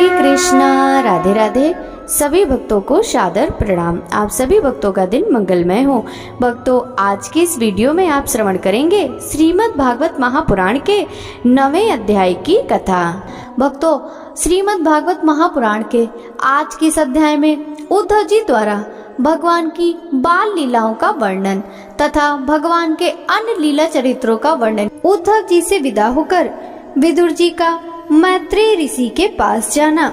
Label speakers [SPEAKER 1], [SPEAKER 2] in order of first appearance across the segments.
[SPEAKER 1] हरे कृष्णा। राधे राधे। सभी भक्तों को सादर प्रणाम। आप सभी भक्तों का दिन मंगलमय हो। भक्तों, आज की इस वीडियो में आप श्रवण करेंगे श्रीमद् भागवत महापुराण के 9वें अध्याय की कथा। भक्तों, श्रीमद् भागवत महापुराण के आज के इस अध्याय में उद्धव जी द्वारा भगवान की बाल लीलाओं का वर्णन तथा भगवान के अन्य लीला चरित्रों का वर्णन। उद्धव जी से विदा होकर विदुर जी का मैत्रेय ऋषि के पास जाना,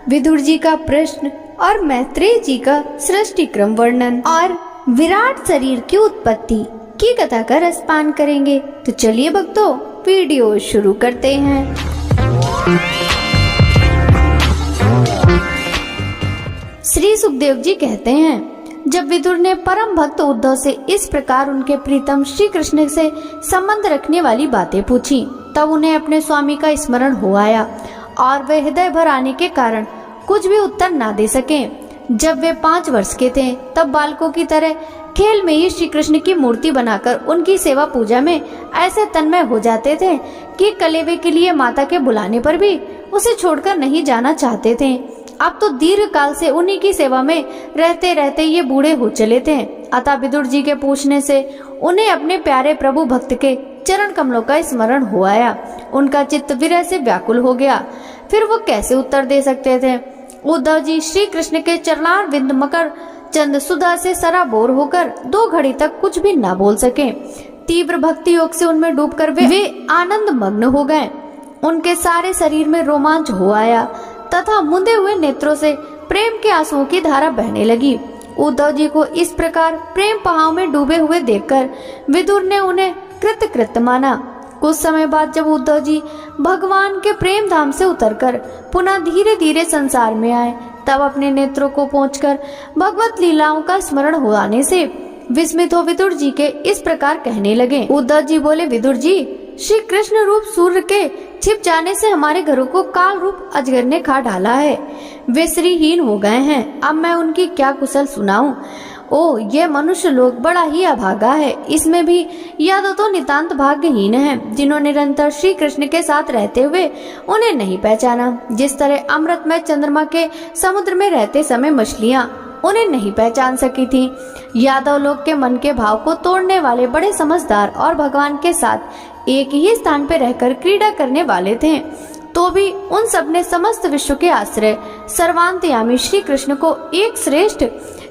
[SPEAKER 1] विदुर जी का प्रश्न और मैत्रेय जी का सृष्टि क्रम वर्णन और विराट शरीर की उत्पत्ति की कथा का रसपान करेंगे। तो चलिए भक्तों, वीडियो शुरू करते हैं। श्री सुखदेव जी कहते हैं, जब विदुर ने परम भक्त उद्धव से इस प्रकार उनके प्रीतम श्री कृष्ण से संबंध रखने वाली बातें पूछी, तब उन्हें अपने स्वामी का स्मरण हो आया और वे हृदय भर आने के कारण कुछ भी उत्तर ना दे सके। जब वे 5 वर्ष के थे, तब बालकों की तरह खेल में ही श्री कृष्ण की मूर्ति बनाकर उनकी सेवा पूजा में ऐसे तन्मय हो जाते थे कि कलेवे के लिए माता के बुलाने पर भी उसे छोड़कर नहीं जाना चाहते थे। अब तो दीर्घ काल से उन्हीं की सेवा में रहते रहते ये बूढ़े हो चले थे। अतः विदुर जी के पूछने से उन्हें अपने प्यारे प्रभु भक्त के चरण कमलों का स्मरण हो आया। उनका चित्त विरह से व्याकुल हो गया। फिर वो कैसे उत्तर दे सकते थे। उद्धव जी श्री कृष्ण के चरणारविंद मकर चंद सुधा से सराबोर होकर 2 घड़ी तक कुछ भी न बोल सके। तीव्र भक्ति योग से उनमें डूबकर वे आनंद मग्न हो गए। उनके सारे शरीर में रोमांच हो आया तथा मुंदे हुए नेत्रों से प्रेम के आंसुओं की धारा बहने लगी। उद्धव जी को इस प्रकार प्रेम बहाव में डूबे हुए देखकर विदुर ने उन्हें कृतकृत्य माना। कुछ समय बाद जब उद्धव जी भगवान के प्रेम धाम से उतरकर पुनः धीरे धीरे संसार में आए, तब अपने नेत्रों को पोंछकर भगवत लीलाओं का स्मरण हो आने से विस्मित हो विदुर जी के इस प्रकार कहने लगे। उद्धव जी बोले, विदुर जी, श्री कृष्ण रूप सूर्य के छिप जाने से हमारे घरों को काल रूप अजगर ने खा डाला है। वे श्रीहीन हो गए हैं। अब मैं उनकी क्या कुशल सुनाऊं। ओ, ये मनुष्य लोग बड़ा ही अभागा है। इसमें भी यादव तो नितांत भाग्यहीन है, जिन्होंने निरंतर श्री कृष्ण के साथ रहते हुए उन्हें नहीं पहचाना। जिस तरह अमृतमय चंद्रमा के समुद्र में रहते समय मछलियां उन्हें नहीं पहचान सकी थी। यादव लोग के मन के भाव को तोड़ने वाले बड़े समझदार और भगवान के साथ एक ही स्थान पर रहकर क्रीड़ा करने वाले थे, तो भी उन सब ने समस्त विश्व के आश्रय सर्वांतयामी श्री कृष्ण को एक श्रेष्ठ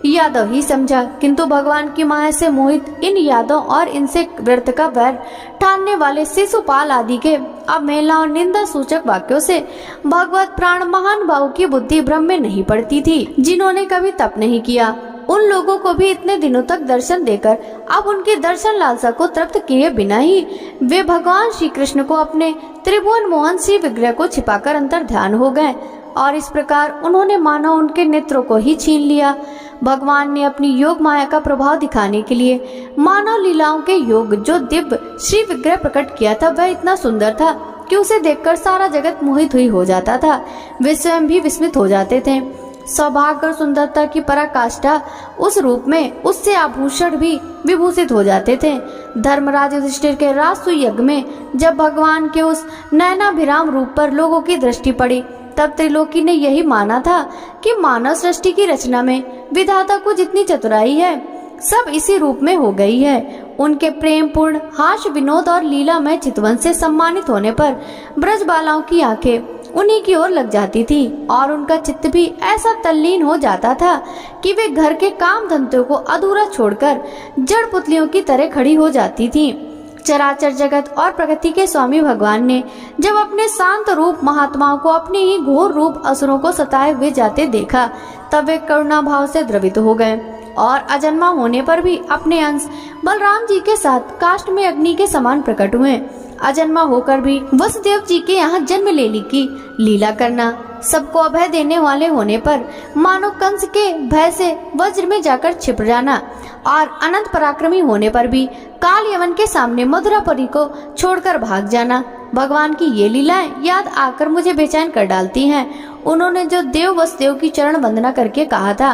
[SPEAKER 1] यादव ही समझा। किंतु भगवान की माया से मोहित इन यादव और इनसे व्रत का वैर ठानने वाले शिशुपाल आदि के अवहेलना और निंदा सूचक वाक्यों से भगवत प्राण महान भाव की बुद्धि भ्रम में नहीं पड़ती थी। जिन्होंने कभी तप नहीं किया, उन लोगों को भी इतने दिनों तक दर्शन देकर अब उनकी दर्शन लालसा को तृप्त किए बिना ही वे भगवान श्री कृष्ण को अपने त्रिभुवन मोहन श्री विग्रह को छिपाकर अंतर ध्यान हो गए और इस प्रकार उन्होंने मानो उनके नेत्रों को ही छीन लिया। भगवान ने अपनी योग माया का प्रभाव दिखाने के लिए मानव लीलाओं के योग जो दिव्य श्री विग्रह प्रकट किया था, वह इतना सुंदर था कि उसे देखकर सारा जगत मोहित हुई हो जाता था। वे स्वयं भी विस्मित हो जाते थे। सौभाग्य और सुंदरता की पराकाष्ठा उस रूप में उससे आभूषण भी विभूषित हो जाते थे। धर्मराज युधिष्ठिर के राजसूय यज्ञ में जब भगवान के उस नयनाभिराम रूप पर लोगों की दृष्टि पड़ी, तब त्रिलोकी ने यही माना था कि मानव सृष्टि की रचना में विधाता को जितनी चतुराई है, सब इसी रूप में हो गई है। उनके प्रेम पूर्ण हास्य विनोद और लीलामय चितवन से सम्मानित होने पर ब्रज बालाओं की आंखें उन्हीं की ओर लग जाती थी और उनका चित्त भी ऐसा तल्लीन हो जाता था कि वे घर के काम धंधों को अधूरा छोड़कर जड़ पुतलियों की तरह खड़ी हो जाती थी। चराचर जगत और प्रकृति के स्वामी भगवान ने जब अपने शांत रूप महात्माओं को अपने ही घोर रूप असुरों को सताए हुए जाते देखा, तब वे करुणा भाव से द्रवित हो गए और अजन्मा होने पर भी अपने अंश बलराम जी के साथ काष्ठ में अग्नि के समान प्रकट हुए। अजन्मा होकर भी वसुदेव जी के यहाँ जन्म लेने की लीला करना, सबको अभय देने वाले होने पर मानो कंस के भय से वज्र में जाकर छिप जाना और अनंत पराक्रमी होने पर भी काल यवन के सामने मधुरापुरी को छोड़कर भाग जाना। भगवान की ये लीलाएं याद आकर मुझे बेचैन कर डालती हैं। उन्होंने जो देव वसुदेव की चरण वंदना करके कहा था,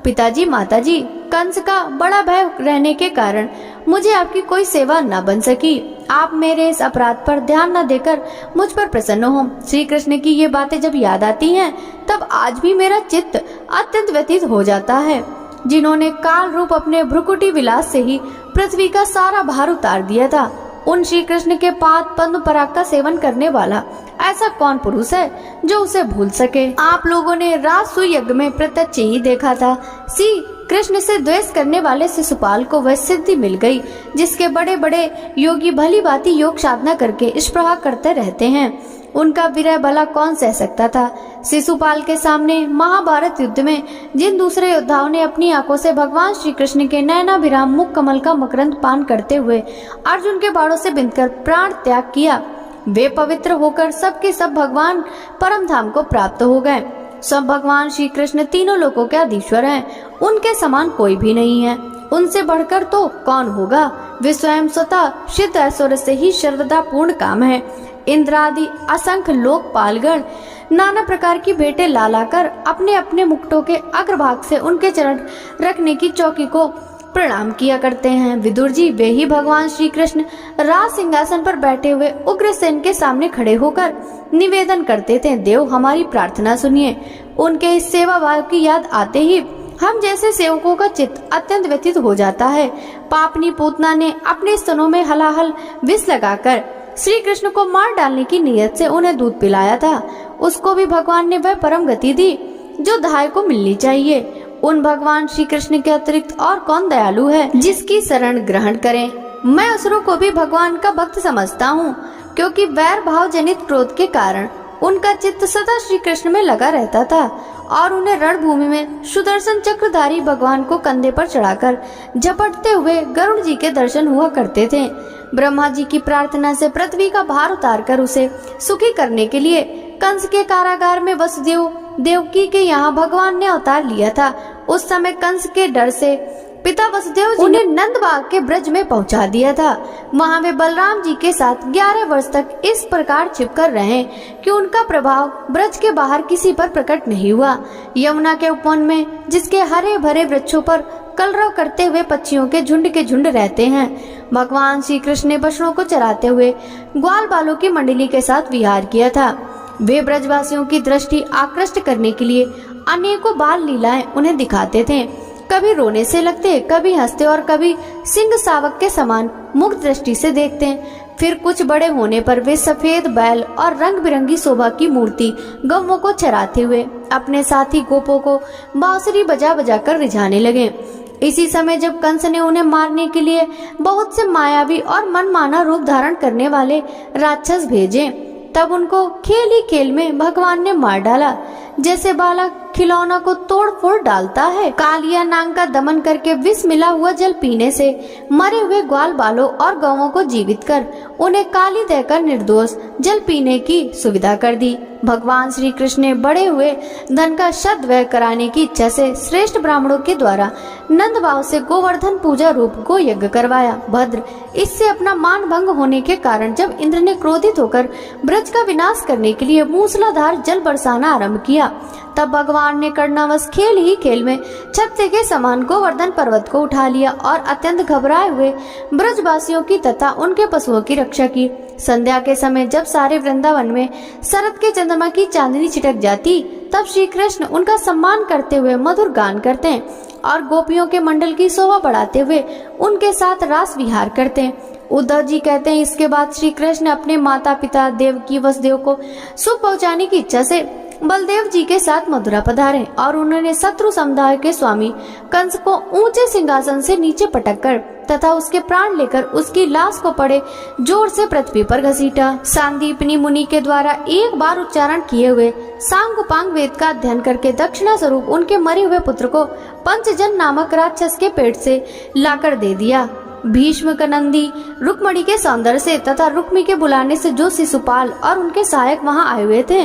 [SPEAKER 1] पिताजी माताजी, कंस का बड़ा भय रहने के कारण मुझे आपकी कोई सेवा न बन सकी। आप मेरे इस अपराध पर ध्यान न देकर मुझ पर प्रसन्न हो। श्री कृष्ण की ये बातें जब याद आती हैं, तब आज भी मेरा चित्त अत्यंत व्यथित हो जाता है। जिन्होंने काल रूप अपने भ्रुकुटी विलास से ही पृथ्वी का सारा भार उतार दिया था, उन श्री कृष्ण के पाद पद्म पराग का सेवन करने वाला ऐसा कौन पुरुष है जो उसे भूल सके। आप लोगों ने राजसूय यज्ञ में प्रत्यक्ष ही देखा था। श्री कृष्ण से द्वेष करने वाले शिशुपाल को वह सिद्धि मिल गई जिसके बड़े बड़े योगी भली भांति योग साधना करके इस प्रकार करते रहते हैं। उनका विरह भला कौन सह सकता था। शिशुपाल के सामने महाभारत युद्ध में जिन दूसरे योद्धाओं ने अपनी आंखों से भगवान श्री कृष्ण के नयनाभिराम मुख कमल का मकरंद पान करते हुए अर्जुन के बाणों से बिंधकर प्राण त्याग किया, वे पवित्र होकर सबके सब भगवान परम धाम को प्राप्त हो गए। सब भगवान श्री कृष्ण तीनों लोकों के अधीश्वर हैं, उनके समान कोई भी नहीं है, उनसे बढ़कर तो कौन होगा। वे स्वयं स्वतः सिद्ध ऐश्वर्य से ही सर्वदा पूर्ण काम है। इंद्र आदि असंख्य लोकपालगण नाना प्रकार की भेंटें ला लाकर अपने अपने मुकुटों के अग्रभाग से उनके चरण रखने की चौकी को प्रणाम किया करते हैं। विदुर जी, वे ही भगवान श्री कृष्ण राज सिंहासन पर बैठे हुए उग्रसेन के सामने खड़े होकर निवेदन करते थे, देव हमारी प्रार्थना सुनिए। उनके इस सेवा भाव की याद आते ही हम जैसे सेवकों का चित्त अत्यंत व्यथित हो जाता है। पापनी पूतना ने अपने स्तनों में हलाहल विष लगाकर श्री कृष्ण को मार डालने की नीयत से उन्हें दूध पिलाया था। उसको भी भगवान ने वह परम गति दी जो दाय को मिलनी चाहिए। उन भगवान श्री कृष्ण के अतिरिक्त और कौन दयालु है जिसकी शरण ग्रहण करें। मैं असुरों को भी भगवान का भक्त समझता हूँ, क्योंकि वैर भाव जनित क्रोध के कारण उनका चित्त सदा श्री कृष्ण में लगा रहता था और उन्हें रणभूमि में सुदर्शन चक्रधारी भगवान को कंधे पर चढ़ाकर झपटते हुए गरुड़ जी के दर्शन हुआ करते थे। ब्रह्मा जी की प्रार्थना से पृथ्वी का भार उतारकर उसे सुखी करने के लिए कंस के कारागार में वसुदेव देवकी के यहाँ भगवान ने अवतार लिया था। उस समय कंस के डर से पिता वसुदेव जी उन्हें नंदबाग के ब्रज में पहुंचा दिया था। वहाँ वे बलराम जी के साथ 11 वर्ष तक इस प्रकार छिपकर रहे कि उनका प्रभाव ब्रज के बाहर किसी पर प्रकट नहीं हुआ। यमुना के उपवन में जिसके हरे भरे वृक्षों पर कलरव करते हुए पक्षियों के झुंड रहते हैं, भगवान श्री कृष्ण ने बछड़ों को चराते हुए ग्वाल बालों की मंडली के साथ विहार किया था। वे ब्रजवासियों की दृष्टि आकृष्ट करने के लिए अनेकों बाल लीलाएं उन्हें दिखाते थे। कभी रोने से लगते, कभी हंसते और कभी सिंह सावक के समान मुग्ध दृष्टि से देखते। फिर कुछ बड़े होने पर वे सफेद बैल और रंग बिरंगी शोभा की मूर्ति गौओं को चराते हुए अपने साथी गोपों को बांसुरी बजा बजा कर रिझाने लगे। इसी समय जब कंस ने उन्हें मारने के लिए बहुत से मायावी और मनमाना रूप धारण करने वाले राक्षस भेजे, तब उनको खेल ही खेल में भगवान ने मार डाला, जैसे बालक खिलौना को तोड़ फोड़ डालता है। कालिया नाग का दमन करके विष मिला हुआ जल पीने से मरे हुए ग्वाल बालों और गौओं को जीवित कर उन्हें काली देकर निर्दोष जल पीने की सुविधा कर दी। भगवान श्री कृष्ण ने बढ़े हुए धन का सद्व्यय कराने की इच्छा से श्रेष्ठ ब्राह्मणों के द्वारा नंद भाव से गोवर्धन पूजा रूप गो यज्ञ करवाया। भद्र, इससे अपना मान भंग होने के कारण जब इंद्र ने क्रोधित होकर ब्रज का विनाश करने के लिए मूसलाधार जल बरसाना आरंभ किया, तब भगवान ने कर्णवश खेल ही खेल में छत्ते के समान गोवर्धन पर्वत को उठा लिया और अत्यंत घबराए हुए ब्रजवासियों की तथा उनके पशुओं की रक्षा की। संध्या के समय जब सारे वृंदावन में शरद के चंद्रमा की चांदनी छिटक जाती, तब श्री कृष्ण उनका सम्मान करते हुए मधुर गान करते और गोपियों के मंडल की शोभा बढ़ाते हुए उनके साथ रास विहार करते। उद्धव जी कहते हैं, इसके बाद श्री कृष्ण अपने माता पिता देवकी वसुदेव को सुख पहुंचाने की इच्छा से बलदेव जी के साथ मथुरा पधारे और उन्होंने शत्रु समुदाय के स्वामी कंस को ऊंचे सिंहासन से नीचे पटक कर तथा उसके प्राण लेकर उसकी लाश को पड़े जोर से पृथ्वी पर घसीटा। सांदीपनी मुनि के द्वारा एक बार उच्चारण किए हुए सांगोपांग वेद का अध्ययन करके दक्षिणा स्वरूप उनके मरे हुए पुत्र को पंचजन नामक राक्षस के पेट से लाकर दे दिया। भीष्म का नंदी रुक्मणी के सौंदर्य से तथा रुक्मी के बुलाने से जो शिशुपाल और उनके सहायक वहां आए हुए थे,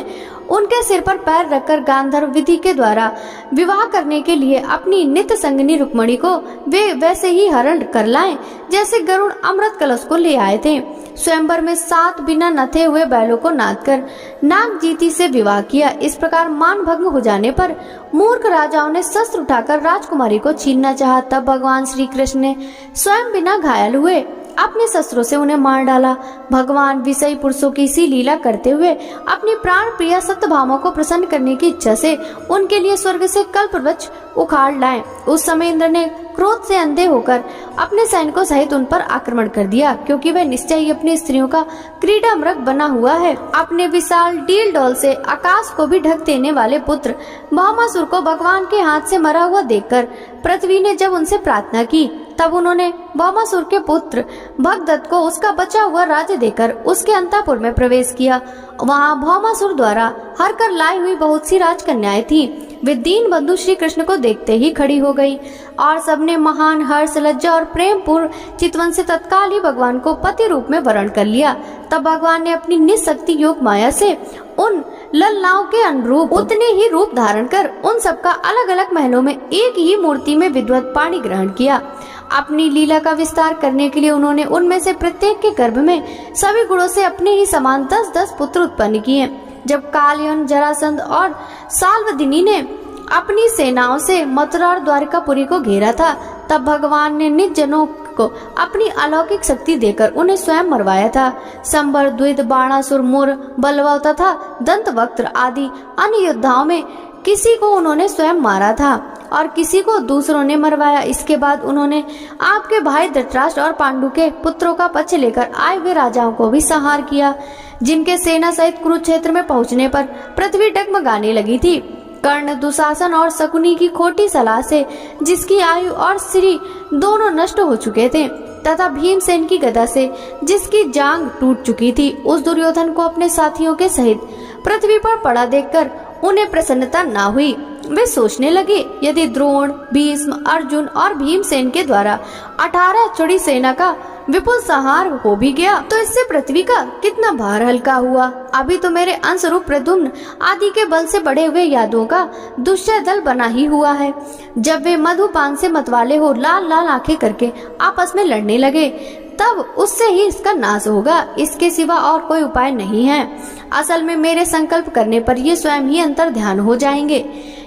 [SPEAKER 1] उनके सिर पर पैर रखकर गांधर्व विधि के द्वारा विवाह करने के लिए अपनी नित्य संगिनी रुक्मणी को वे वैसे ही हरण कर लाएं जैसे गरुड़ अमृत कलश को ले आए थे। स्वयंवर में 7 बिना नथे हुए बैलों को नाद कर नागजीती से विवाह किया। इस प्रकार मान भंग हो जाने पर मूर्ख राजाओं ने शस्त्र उठाकर राजकुमारी को छीनना चाहा। तब भगवान श्री कृष्ण ने स्वयं बिना घायल हुए अपने शस्त्रों से उन्हें मार डाला। भगवान विषयी पुरुषों की सी लीला करते हुए अपनी प्राण प्रिय सत्यभामा को प्रसन्न करने की इच्छा से उनके लिए स्वर्ग से कल्पवृक्ष उखाड़ लाए। उस समय इंद्र ने क्रोध से अंधे होकर अपने सैनिकों सहित उन पर आक्रमण कर दिया, क्योंकि वह निश्चय ही अपनी स्त्रियों का क्रीड़ा मृग बना हुआ है। अपने विशाल डील डोल से आकाश को भी ढक देने वाले पुत्र भौमासुर को भगवान के हाथ से मरा हुआ देखकर पृथ्वी ने जब उनसे प्रार्थना की, तब उन्होंने भौमासुर के पुत्र भगदत्त को उसका बचा हुआ राज्य देकर उसके अंतःपुर में प्रवेश किया। वहाँ भौमासुर द्वारा हर कर लाई हुई बहुत सी राजकन्याएं थीं। वे दीन बंधु श्री कृष्ण को देखते ही खड़ी हो गई और सबने महान हर्ष, लज्जा और प्रेम पूर्ण चितवन से तत्काल ही भगवान को पति रूप में वरण कर लिया। तब भगवान ने अपनी निशक्ति योग माया से उन ललनाओं के अनुरूप उतने ही रूप धारण कर उन सबका अलग अलग महलों में एक ही मूर्ति में विद्वत पाणी ग्रहण किया। अपनी लीला का विस्तार करने के लिए उन्होंने उनमें से प्रत्येक के गर्भ में सभी गुणों से अपने ही समान 10-10 पुत्र उत्पन्न किए। जब कालयन, जरासंध और साल्वदिनी ने अपनी सेनाओं से मथुरा और द्वारकापुरी को घेरा था, तब भगवान ने निज जनों को अपनी अलौकिक शक्ति देकर उन्हें स्वयं मरवाया था। संबर, द्विद, बाणासुर, मुर, बलवा तथा दंतवक्त्र आदि अन्य योद्धाओं में किसी को उन्होंने स्वयं मारा था और किसी को दूसरों ने मरवाया। इसके बाद उन्होंने आपके भाई धृतराष्ट्र और पांडु के पुत्रों का पक्ष लेकर आए हुए राजाओं को भी संहार किया, जिनके सेना सहित कुरुक्षेत्र में पहुंचने पर पृथ्वी डगमगाने लगी थी। कर्ण, दुशासन और शकुनी की खोटी सलाह से जिसकी आयु और श्री दोनों नष्ट हो चुके थे, तथा भीमसेन की गदा से जिसकी जांग टूट चुकी थी, उस दुर्योधन को अपने साथियों के सहित पृथ्वी पर पड़ा देखकर उन्हें प्रसन्नता न हुई। वे सोचने लगे, यदि द्रोण, भीष्म, अर्जुन और भीमसेन के द्वारा 18 चुड़ी सेना का विपुल संहार हो भी गया तो इससे पृथ्वी का कितना भार हल्का हुआ। अभी तो मेरे अंशरूप प्रद्युम्न आदि के बल से बढ़े हुए यादवों का दुष्टय दल बना ही हुआ है। जब वे मधुपान से मतवाले हो लाल लाल आंखें करके आपस में लड़ने लगे, तब उससे ही इसका नाश होगा। इसके सिवा और कोई उपाय नहीं है। असल में मेरे संकल्प करने पर ये स्वयं ही अंतर ध्यान हो जाएंगे।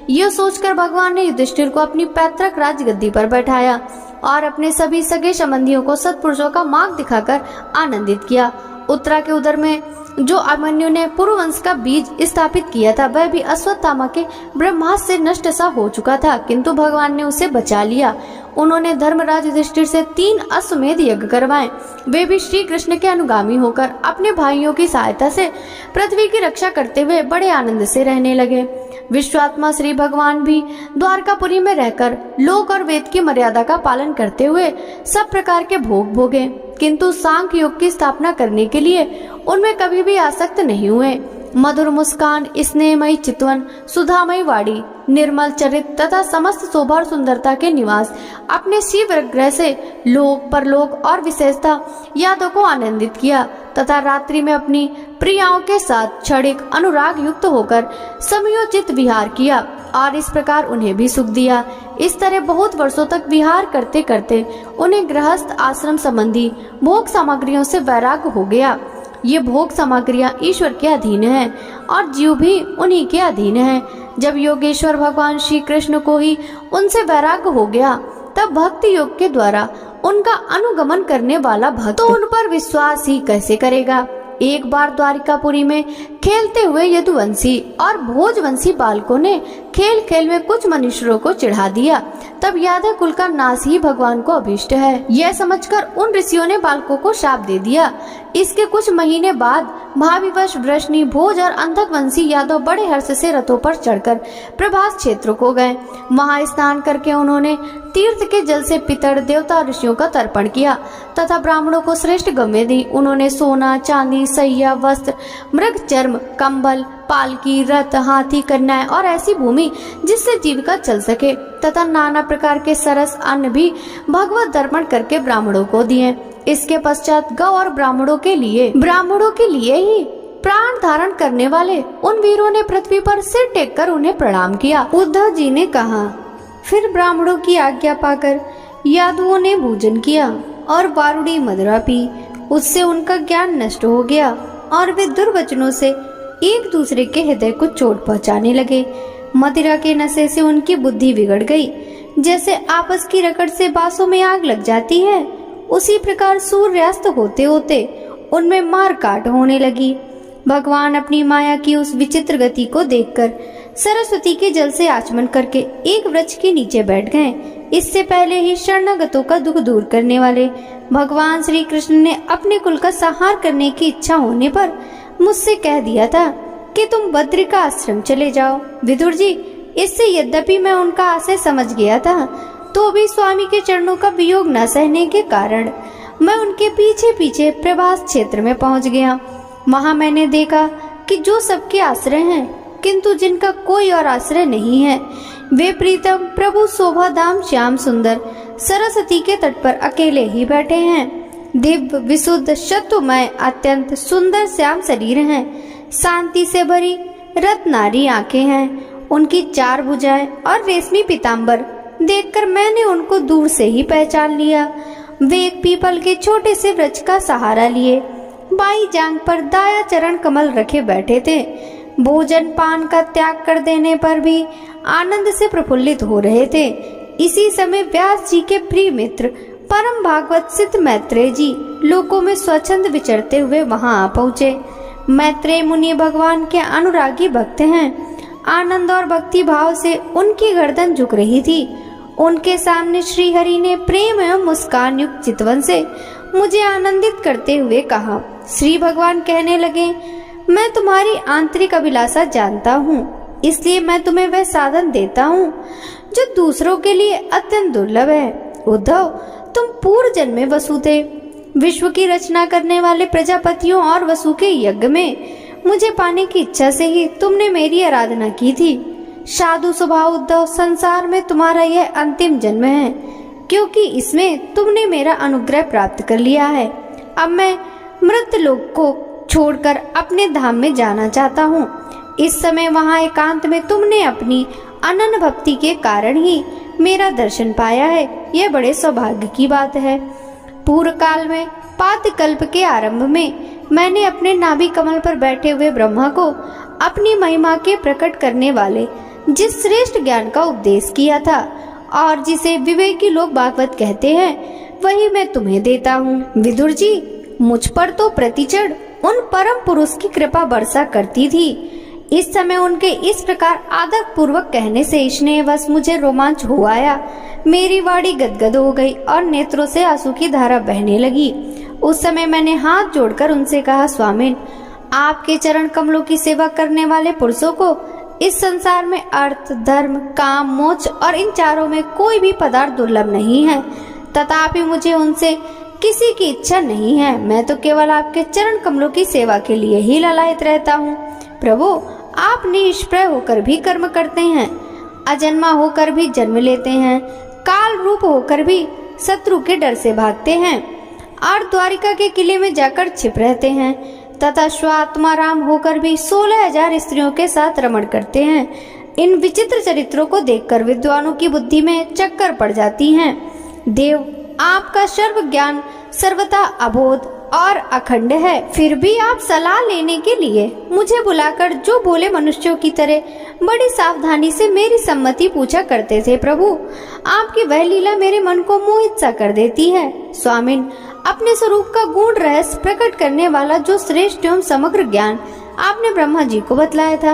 [SPEAKER 1] यह सोचकर भगवान ने युधिष्ठिर को अपनी पैतृक राजगद्दी पर बैठाया और अपने सभी सगे संबंधियों को सत्पुरुषों का मार्ग दिखाकर आनंदित किया। उत्तरा के उदर में जो अभिमन्यु ने पुरुवंश का बीज स्थापित किया था, वह भी अश्वत्थामा के ब्रह्मास्त्र से नष्ट सा हो चुका था, किंतु भगवान ने उसे बचा लिया। उन्होंने धर्मराज युधिष्ठिर से 3 अश्वमेध यज्ञ करवाए। वे भी श्री कृष्ण के अनुगामी होकर अपने भाइयों की सहायता से पृथ्वी की रक्षा करते हुए बड़े आनंद से रहने लगे। विश्वात्मा श्री भगवान भी द्वारकापुरी में रहकर लोक और वेद की मर्यादा का पालन करते हुए सब प्रकार के भोग भोगे, किंतु सांख्य योग की स्थापना करने के लिए उनमें कभी भी आसक्त नहीं हुए। मधुर मुस्कान, स्नेहमयी चितवन, सुधामयी वाणी, निर्मल चरित्र तथा समस्त शोभा और सुंदरता के निवास अपने शिव ग्रह से लोक, परलोक और विशेषता यादों को आनंदित किया तथा रात्रि में अपनी प्रियाओं के साथ क्षणिक अनुराग युक्त होकर समयोचित विहार किया और इस प्रकार उन्हें भी सुख दिया। इस तरह बहुत वर्षों तक विहार करते करते उन्हें गृहस्थ आश्रम संबंधी भोग सामग्रियों से वैराग्य हो गया। ये भोग सामग्रियां ईश्वर के अधीन हैं और जीव भी उन्हीं के अधीन है। जब योगेश्वर भगवान श्री कृष्ण को ही उनसे वैराग्य हो गया, तब भक्ति योग के द्वारा उनका अनुगमन करने वाला भक्त तो उन पर विश्वास ही कैसे करेगा। एक बार द्वारिकापुरी में खेलते हुए यदुवंशी और भोजवंशी बालकों ने खेल खेल में कुछ मनुष्यों को चिढ़ा दिया। तब यादव कुल का नाश ही भगवान को अभीष्ट है, यह समझकर उन ऋषियों ने बालकों को शाप दे दिया। इसके कुछ महीने बाद भाविवश वृष्णि, भोज और अंधकवंशी यादव बड़े हर्ष से रथों पर चढ़कर प्रभास क्षेत्र को गए। वहां स्नान करके उन्होंने तीर्थ के जल से पितर, देवता और ऋषियों का तर्पण किया तथा ब्राह्मणों को श्रेष्ठ गव्य दी। उन्होंने सोना, चांदी, सैया, वस्त्र, मृग चर्म, कंबल, पालकी, रथ, हाथी, कन्याएं और ऐसी भूमि जिससे जीविका चल सके तथा नाना प्रकार के सरस अन्न भी भगवत दर्पण करके ब्राह्मणों को दिए। इसके पश्चात गौ और ब्राह्मणों के लिए ही प्राण धारण करने वाले उन वीरों ने पृथ्वी पर सिर टेककर उन्हें प्रणाम किया। उद्धव जी ने कहा, फिर ब्राह्मणों की आज्ञा पाकर यादवों ने भोजन किया और बारूड़ी मदिरा पी। उससे उनका ज्ञान नष्ट हो गया और वे दुर्वचनों से एक दूसरे के हृदय को चोट पहुंचाने लगे। मदिरा के नशे से उनकी बुद्धि बिगड़ गई। जैसे आपस की रकड़ से बांसों में आग लग जाती है, उसी प्रकार सूर्यास्त होते होते उनमें मार काट होने लगी। भगवान अपनी माया की उस विचित्र गति को देखकर सरस्वती के जल से आचमन करके एक वृक्ष के नीचे बैठ गए। इससे पहले ही शरणागतों का दुख दूर करने वाले भगवान श्री कृष्ण ने अपने कुल का संहार करने की इच्छा होने पर मुझसे कह दिया था कि तुम बद्री का आश्रम चले जाओ। विदुर जी, इससे यद्यपि मैं उनका आशय समझ गया था, तो भी स्वामी के चरणों का वियोग न सहने के कारण मैं उनके पीछे पीछे प्रभास क्षेत्र में पहुंच गया। वहां मैंने देखा कि जो सबके आश्रय हैं, किंतु जिनका कोई और आश्रय नहीं है, वे प्रीतम प्रभु शोभाधाम श्याम सुंदर सरस्वती के तट पर अकेले ही बैठे हैं। दिव्य विशुद्ध शत्रुमय अत्यंत सुंदर श्याम शरीर हैं। शांति से भरी रत्नारी आंखें हैं। उनकी 4 भुजाएं और रेशमी पीताम्बर देखकर मैंने उनको दूर से ही पहचान लिया। वे एक पीपल के छोटे से वृक्ष का सहारा लिए बाई जांग पर दाया चरण कमल रखे बैठे थे। भोजन पान का त्याग कर देने पर भी आनंद से प्रफुल्लित हो रहे थे। इसी समय व्यास जी के प्रिय मित्र परम भागवत सिद्ध मैत्रेय जी लोकों में स्वच्छंद विचरते हुए वहां आ पहुँचे। मैत्रेय मुनि भगवान के अनुरागी भक्त हैं। आनंद और भक्ति भाव से उनकी गर्दन झुक रही थी। उनके सामने श्री हरि ने प्रेम एवं मुस्कान युक्त चितवन से मुझे आनंदित करते हुए कहा। श्री भगवान कहने लगे, मैं तुम्हारी आंतरिक अभिलाषा जानता हूँ, इसलिए मैं तुम्हें वह साधन देता हूँ जो दूसरों के लिए अत्यंत दुर्लभ है। उद्धव, तुम पूर्व जन्म में वसु थे। विश्व की रचना करने वाले प्रजापतियों और वसु के यज्ञ में मुझे पाने की इच्छा से ही तुमने मेरी आराधना की थी। साधु स्वभाव उद्धव, संसार में तुम्हारा यह अंतिम जन्म है, क्योंकि इसमें तुमने मेरा अनुग्रह प्राप्त कर लिया है। अब मैं मृत लोक को छोड़कर अपने धाम में जाना चाहता हूँ। इस समय वहाँ एकांत में तुमने अपनी अनन्य भक्ति के कारण ही मेरा दर्शन पाया है। यह बड़े सौभाग्य की बात है। पूर्व काल में पातकल्प के आरंभ में मैंने अपने नाभि कमल पर बैठे हुए ब्रह्मा को अपनी महिमा के प्रकट करने वाले जिस श्रेष्ठ ज्ञान का उपदेश किया था और जिसे विवेकी लोग भागवत कहते हैं, वही मैं तुम्हें देता हूँ। विदुर जी, मुझ पर तो प्रतिक्षण उन परम पुरुष की कृपा वर्षा करती थी। इस समय उनके इस प्रकार आदर पूर्वक कहने से स्नेहवश मुझे रोमांच हो आया। मेरी वाणी गदगद हो गई और नेत्रों से आंसू की धारा बहने लगी। उस समय मैंने हाथ जोड़कर उनसे कहा, स्वामिन, आपके चरण कमलों की सेवा करने वाले पुरुषों को इस संसार में अर्थ, धर्म, काम, मोक्ष और इन चारों में कोई भी पदार्थ दुर्लभ नहीं है। तथापि मुझे उनसे किसी की इच्छा नहीं है। मैं तो केवल आपके चरण कमलों की सेवा के लिए ही ललायत रहता हूँ। प्रभु, आप निष्प्रय होकर भी कर्म करते हैं, अजन्मा होकर भी जन्म लेते हैं, काल रूप होकर भी शत्रु के डर से भागते हैं और द्वारिका के किले में जाकर छिप रहते हैं, तथा स्वात्मा राम होकर भी 16,000 स्त्रियों के साथ रमण करते हैं। इन विचित्र चरित्रों को देखकर विद्वानों की बुद्धि में चक्कर पड़ जाती हैं। देव, आपका सर्व ज्ञान सर्वथा अबोध और अखंड है, फिर भी आप सलाह लेने के लिए मुझे बुलाकर जो बोले मनुष्यों की तरह बड़ी सावधानी से मेरी सम्मति पूछा करते थे। प्रभु, आपकी वह लीला मेरे मन को मोहित सा कर देती है। स्वामिन, अपने स्वरूप का गूढ़ रहस्य प्रकट करने वाला जो श्रेष्ठ एवं समग्र ज्ञान आपने ब्रह्मा जी को बतलाया था,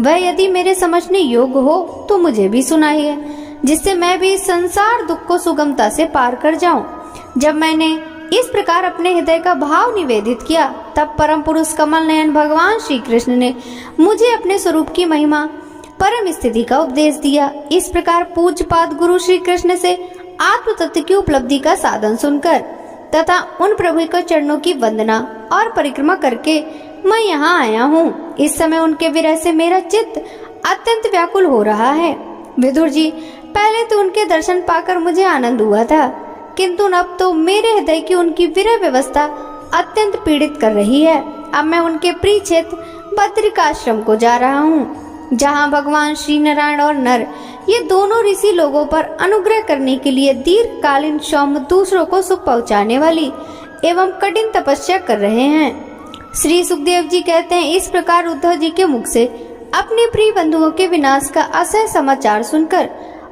[SPEAKER 1] वह यदि मेरे समझने योग्य हो तो मुझे भी सुनाइए, जिससे मैं भी संसार दुख को सुगमता से पार कर जाऊं। जब मैंने इस प्रकार अपने हृदय का भाव निवेदित किया, तब परम पुरुष कमल नयन भगवान श्री कृष्ण ने मुझे अपने स्वरूप की महिमा परम स्थिति का उपदेश दिया। इस प्रकार पूज्यपाद गुरु श्री कृष्ण से आत्म तत्व की उपलब्धि का साधन सुनकर तथा उन प्रभु के चरणों की वंदना और परिक्रमा करके मैं यहाँ आया हूँ। इस समय उनके विरह से मेरा चित्त अत्यंत व्याकुल हो रहा है। विदुर जी, पहले तो उनके दर्शन पाकर मुझे आनंद हुआ था, किंतु अब तो मेरे हृदय की उनकी विरह व्यवस्था अत्यंत पीड़ित कर रही है। अब मैं उनके प्रिय क्षेत्र बद्रिकाश्रम को जा रहा हूँ, जहाँ भगवान श्री नारायण और नर ये दोनों ऋषि लोगों पर अनुग्रह करने के लिए दीर्घकालीन सौम्य दूसरों को सुख पहुँचाने वाली एवं कठिन तपस्या कर रहे हैं। श्री सुखदेव जी कहते हैं, इस प्रकार उद्धव जी के मुख से अपने प्रिय बंधुओं के विनाश का असह समाचार सुनकर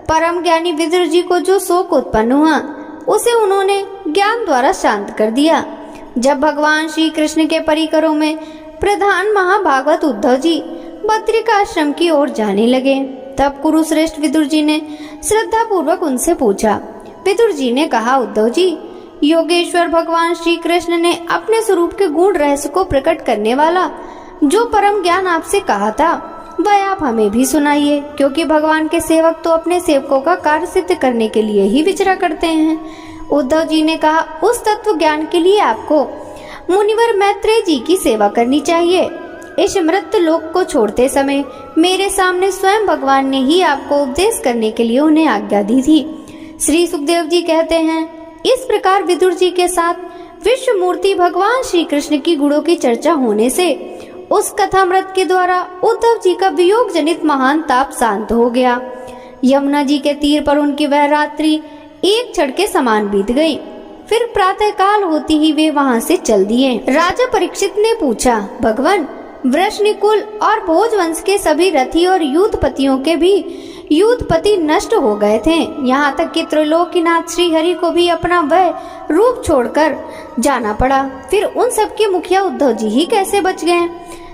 [SPEAKER 1] परम ज्ञानी विदुर जी को जो शोक उत्पन्न हुआ उसे उन्होंने ज्ञान द्वारा शांत कर दिया। जब भगवान श्री कृष्ण के परिकरों में प्रधान महाभागवत उद्धव जी बद्रिकाश्रम की ओर जाने लगे, तब कुरुश्रेष्ठ विदुर जी ने श्रद्धा पूर्वक उनसे पूछा। विदुर जी ने कहा, उद्धव जी, योगेश्वर भगवान श्री कृष्ण ने अपने स्वरूप के गूढ़ रहस्य को प्रकट करने वाला जो परम ज्ञान आपसे कहा था वह आप हमें भी सुनाइए, क्योंकि भगवान के सेवक तो अपने सेवकों का कार्य सिद्ध करने के लिए ही विचरा करते हैं। उद्धव जी ने कहा, उस तत्व ज्ञान के लिए आपको मुनिवर मैत्रेय जी की सेवा करनी चाहिए। इस मृत लोक को छोड़ते समय मेरे सामने स्वयं भगवान ने ही आपको उपदेश करने के लिए उन्हें आज्ञा दी थी। श्री सुखदेव जी कहते हैं, इस प्रकार विदुर जी के साथ विश्व मूर्ति भगवान श्री कृष्ण की गुणों की चर्चा होने से उस कथामृत के द्वारा उद्धव जी का वियोग जनित महान ताप शांत हो गया। यमुना जी के तीर पर उनकी वह रात्रि एक क्षण के समान बीत गई। फिर प्रातः काल होती ही वे वहां से चल दिए। राजा परीक्षित ने पूछा, भगवान, वृषनिकुल और भोजवंश के सभी रथी और युद्धपतियों के भी युद्धपति नष्ट हो गए थे, यहाँ तक कि त्रिलोकीनाथ श्री हरि को भी अपना वह रूप छोड़कर जाना पड़ा। फिर उन सबके मुखिया उद्धव जी ही कैसे बच गए?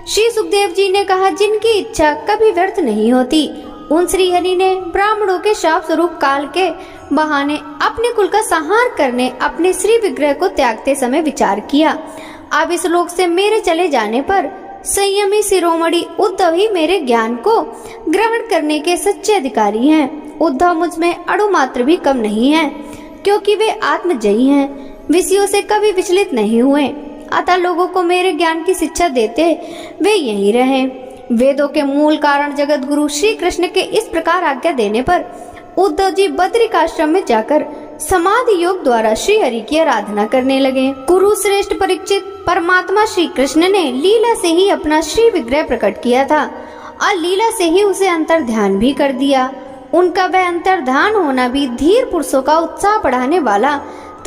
[SPEAKER 1] श्री सुखदेव जी ने कहा, जिनकी इच्छा कभी व्यर्थ नहीं होती, उन श्री हरि ने ब्राह्मणों के शाप स्वरूप काल के बहाने अपने कुल का संहार करने अपने श्री विग्रह को त्यागते समय विचार किया। अब इस लोक से मेरे चले जाने पर संयमी शिरोमणि उद्धव ही मेरे ज्ञान को ग्रहण करने के सच्चे अधिकारी हैं। उद्धव मुझ में अणु मात्र भी कम नहीं है, क्योंकि वे आत्मजयी हैं, विषयों से कभी विचलित नहीं हुए। अतः लोगों को मेरे ज्ञान की शिक्षा देते वे यहीं रहे। वेदों के मूल कारण जगत गुरु श्री कृष्ण के इस प्रकार आज्ञा देने पर उद्धव जी बद्रिकाश्रम में जाकर समाधि योग द्वारा श्री हरि की आराधना करने लगे। कुरुश्रेष्ठ परीक्षित, परमात्मा श्री कृष्ण ने लीला से ही अपना श्री विग्रह प्रकट किया था और लीला से ही उसे अंतर ध्यान भी कर दिया। उनका वह अंतर ध्यान होना भी धीर पुरुषों का उत्साह बढ़ाने वाला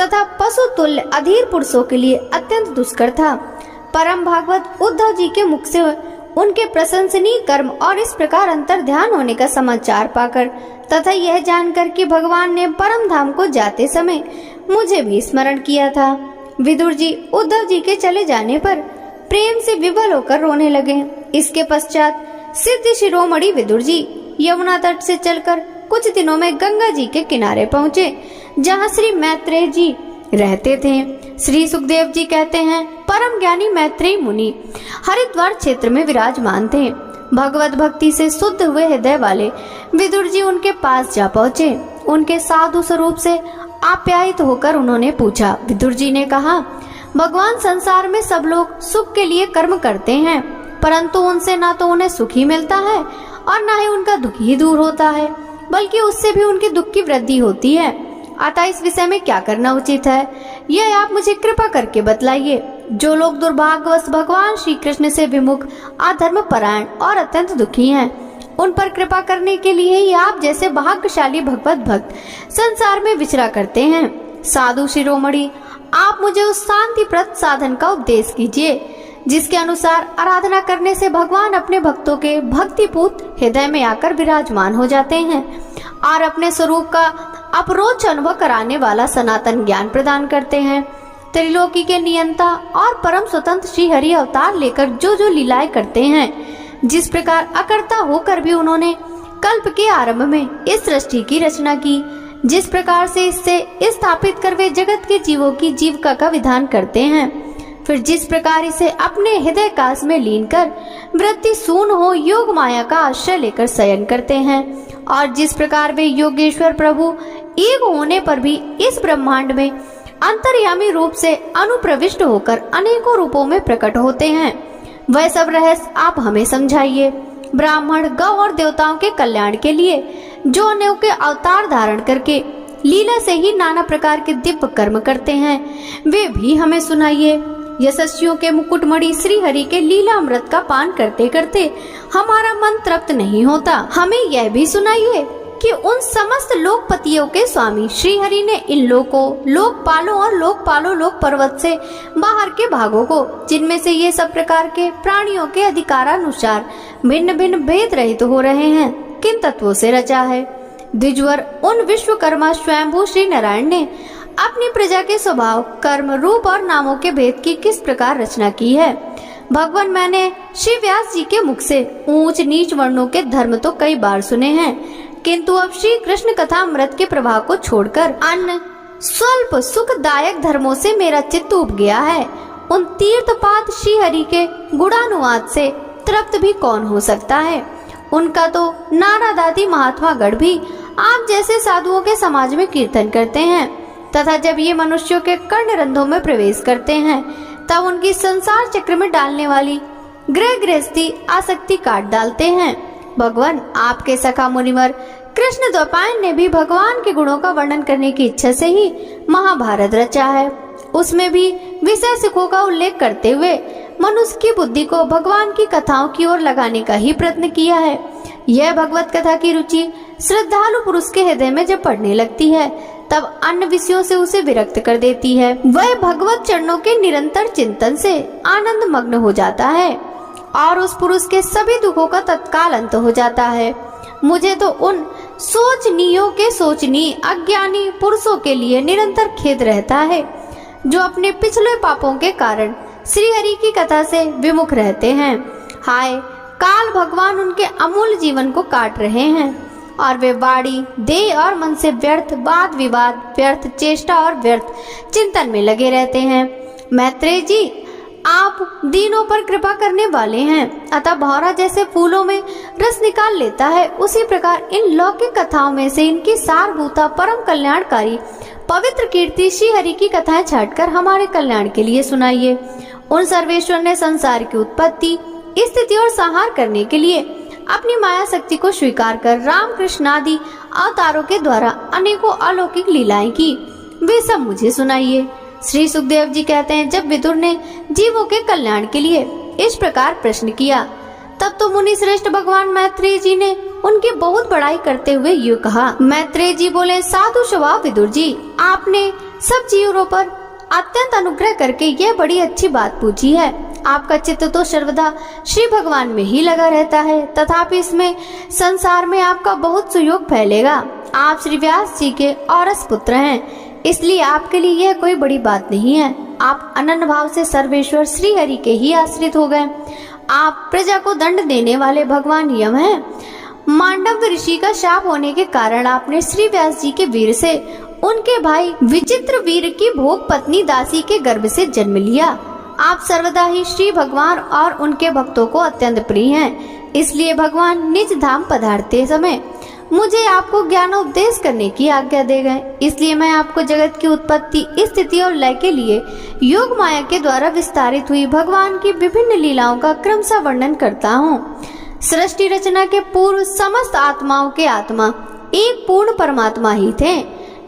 [SPEAKER 1] तथा पशु तुल्य अधीर पुरुषों के लिए अत्यंत दुष्कर था। परम भागवत उद्धव जी के मुख से उनके प्रशंसनीय कर्म और इस प्रकार अंतर ध्यान होने का समाचार पाकर तथा यह जानकर कि भगवान ने परम धाम को जाते समय मुझे भी स्मरण किया था, विदुर जी उद्धव जी के चले जाने पर प्रेम से विवल होकर रोने लगे। इसके पश्चात सिद्ध शिरोमणि विदुर जी यमुना तट से चलकर कुछ दिनों में गंगा जी के किनारे पहुँचे, जहाँ श्री मैत्रेय जी रहते थे। श्री सुखदेव जी कहते हैं, परम ज्ञानी मैत्रेय मुनि हरिद्वार क्षेत्र में विराजमान थे। भगवत भक्ति से शुद्ध हुए हृदय वाले विदुर जी उनके पास जा पहुँचे। उनके साधु स्वरूप से आप्यायित होकर उन्होंने पूछा। विदुर जी ने कहा, भगवान, संसार में सब लोग सुख के लिए कर्म करते हैं, परंतु उनसे ना तो उन्हें सुख ही मिलता है और ना ही उनका दुख ही दूर होता है, बल्कि उससे भी उनके दुख की वृद्धि होती है। अतः इस विषय में क्या करना उचित है, यह आप मुझे कृपा करके बतलाइए। जो लोग दुर्भाग्यवश भगवान श्री कृष्ण से विमुख, अधर्म परायण और अत्यंत दुखी हैं, उन पर कृपा करने के लिए ही आप जैसे भाग्यशाली भगवत भक्त संसार में विचरा करते हैं। साधु शिरोमणि, आप मुझे उस शांतिप्रद साधन का उपदेश कीजिए जिसके अनुसार आराधना करने से भगवान अपने भक्तों के भक्तिपूत हृदय में आकर विराजमान हो जाते हैं और अपने स्वरूप का अपरोक्ष अनुभव कराने वाला सनातन ज्ञान प्रदान करते हैं। त्रिलोकी के नियंता और परम स्वतंत्र श्री हरि अवतार लेकर जो जो लीलाएं करते हैं, जिस प्रकार अकर्ता होकर भी उन्होंने कल्प के आरंभ में इस सृष्टि की रचना की, जिस प्रकार से इससे स्थापित कर वे जगत के जीवों की जीविका का विधान करते हैं, फिर जिस प्रकार इसे अपने हृदय काश में लीन कर वृत्ति शून्य हो योग माया का आश्रय लेकर शयन करते हैं, और जिस प्रकार वे योगेश्वर प्रभु एक होने पर भी इस ब्रह्मांड में अंतर्यामी रूप से अनुप्रविष्ट होकर अनेकों रूपों में प्रकट होते हैं, वह सब रहस्य आप हमें समझाइए। ब्राह्मण, गौ और देवताओं के कल्याण के लिए जो अनेकों अवतार धारण करके लीला से ही नाना प्रकार के दिव्य कर्म करते हैं, वे भी हमें सुनाइए। यशस्वियों के मुकुटमणि श्री हरि के लीला अमृत का पान करते करते हमारा मन तृप्त नहीं होता। हमें यह भी सुनाइए कि उन समस्त लोकपतियों के स्वामी श्री हरि ने इन लोकों, लोकपालों और लोकपालों लोक पर्वत से बाहर के भागों को, जिनमें से ये सब प्रकार के प्राणियों के अधिकारानुसार भिन्न भिन्न भेद रहित हो रहे हैं, किन तत्वों से रचा है। द्विजवर उन विश्वकर्मा स्वयंभू श्री नारायण ने अपनी प्रजा के स्वभाव, कर्म, रूप और नामों के भेद की किस प्रकार रचना की है। भगवान, मैंने श्री व्यास जी के मुख से ऊंच नीच वर्णों के धर्म तो कई बार सुने हैं, किंतु अब श्री कृष्ण कथा अमृत के प्रभाव को छोड़कर अन्य स्वल्प सुखदायक धर्मों से मेरा चित्त उब गया है। उन तीर्थपाद श्री हरि के गुणानुवाद से तृप्त भी कौन हो सकता है। उनका तो नारादादी महात्मा गण भी आप जैसे साधुओं के समाज में कीर्तन करते हैं, तथा जब ये मनुष्यों के कर्ण रंध्रों में प्रवेश करते हैं तब उनकी संसार चक्र में डालने वाली गृह गृहस्थी आसक्ति काट डालते हैं। भगवान, आपके सखा मुनिवर कृष्ण द्वैपायन ने भी भगवान के गुणों का वर्णन करने की इच्छा से ही महाभारत रचा है। उसमें भी विषय सुखों का उल्लेख करते हुए मनुष्य की बुद्धि को भगवान की कथाओं की ओर लगाने का ही प्रयत्न किया है। यह भगवत कथा की रुचि श्रद्धालु पुरुष के हृदय में जब पड़ने लगती है तब अन्य विषयों से उसे विरक्त कर देती है। वह भगवत चरणों के निरंतर चिंतन से आनंद मग्न हो जाता है और उस पुरुष के सभी दुखों का तत्काल अंत हो जाता है। मुझे तो उन सोचनीयों के सोचनीय अज्ञानी पुरुषों के लिए निरंतर खेद रहता है जो अपने पिछले पापों के कारण श्री हरि की कथा से विमुख रहते हैं। हाय, काल भगवान उनके अमूल्य जीवन को काट रहे हैं और वे वाणी, देह और मन से व्यर्थ वाद विवाद, व्यर्थ चेष्टा और व्यर्थ चिंतन में लगे रहते हैं। मैत्रेय जी, आप दीनों पर कृपा करने वाले हैं, अतः भौरा जैसे फूलों में रस निकाल लेता है, उसी प्रकार इन लौकिक कथाओं में से इनकी सारभूता परम कल्याणकारी पवित्र कीर्ति श्री हरि की कथाएं छांटकर हमारे कल्याण के लिए सुनाइए। उन सर्वेश्वर ने संसार की उत्पत्ति, स्थिति और संहार करने के लिए अपनी माया शक्ति को स्वीकार कर राम कृष्ण आदि अवतारों के द्वारा अनेकों अलौकिक लीलाएं की, वे सब मुझे सुनाइए। श्री सुखदेव जी कहते हैं, जब विदुर ने जीवों के कल्याण के लिए इस प्रकार प्रश्न किया तब तो मुनि श्रेष्ठ भगवान मैत्रेय जी ने उनकी बहुत बड़ाई करते हुए यूँ कहा। मैत्रेय जी बोले, साधु स्वभाव विदुर जी, आपने सब जीवों पर अत्यंत अनुग्रह करके यह बड़ी अच्छी बात पूछी है। आपका चित्त तो सर्वदा श्री भगवान में ही लगा रहता है, तथापि इसमें संसार में आपका बहुत सुयोग फैलेगा। आप श्री व्यास जी के औरस पुत्र हैं, इसलिए आपके लिए यह कोई बड़ी बात नहीं है। आप अनन्य भाव से सर्वेश्वर श्री हरि के ही आश्रित हो गए। आप प्रजा को दंड देने वाले भगवान यम हैं। मांडव ऋषि का शाप होने के कारण आपने श्री व्यास जी के वीर से उनके भाई विचित्र वीर की भोग पत्नी दासी के गर्भ से जन्म लिया। आप सर्वदा ही श्री भगवान और उनके भक्तों को अत्यंत प्रिय हैं, इसलिए भगवान निज धाम पधारते समय मुझे आपको ज्ञानोपदेश करने की आज्ञा दे गए। इसलिए मैं आपको जगत की उत्पत्ति, स्थिति और लय के लिए योग माया के द्वारा विस्तारित हुई भगवान की विभिन्न लीलाओं का क्रमशः वर्णन करता हूँ। सृष्टि रचना के पूर्व समस्त आत्माओं के आत्मा एक पूर्ण परमात्मा ही थे,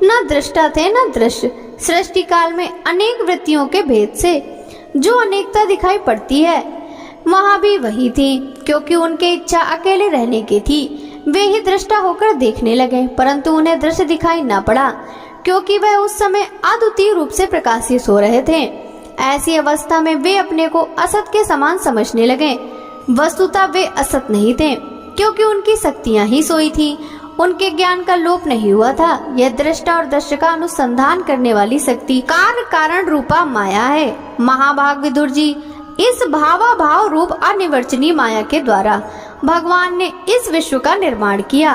[SPEAKER 1] न दृष्टा थे न दृश्य। सृष्टि काल में अनेक वृत्तियों के भेद से जो अनेकता दिखाई पड़ती है वहाँ भी वही थी, क्योंकि उनके इच्छा अकेले रहने की थी। वे ही दृष्टा होकर देखने लगे, परंतु उन्हें दृश्य दिखाई न पड़ा, क्योंकि वह उस समय अद्वितीय रूप से प्रकाशित हो रहे थे। ऐसी अवस्था में वे अपने को असत के समान समझने लगे। वस्तुतः वे असत नहीं थे, क्योंकि उनकी शक्तियां ही सोई थी, उनके ज्ञान का लोप नहीं हुआ था। यह दृष्टा और दृश्य का अनुसंधान करने वाली शक्ति कार्य कारण रूपा माया है। महाभाग विदुर जी, इस भावा भाव रूप अनिवर्चनीय माया के द्वारा भगवान ने इस विश्व का निर्माण किया।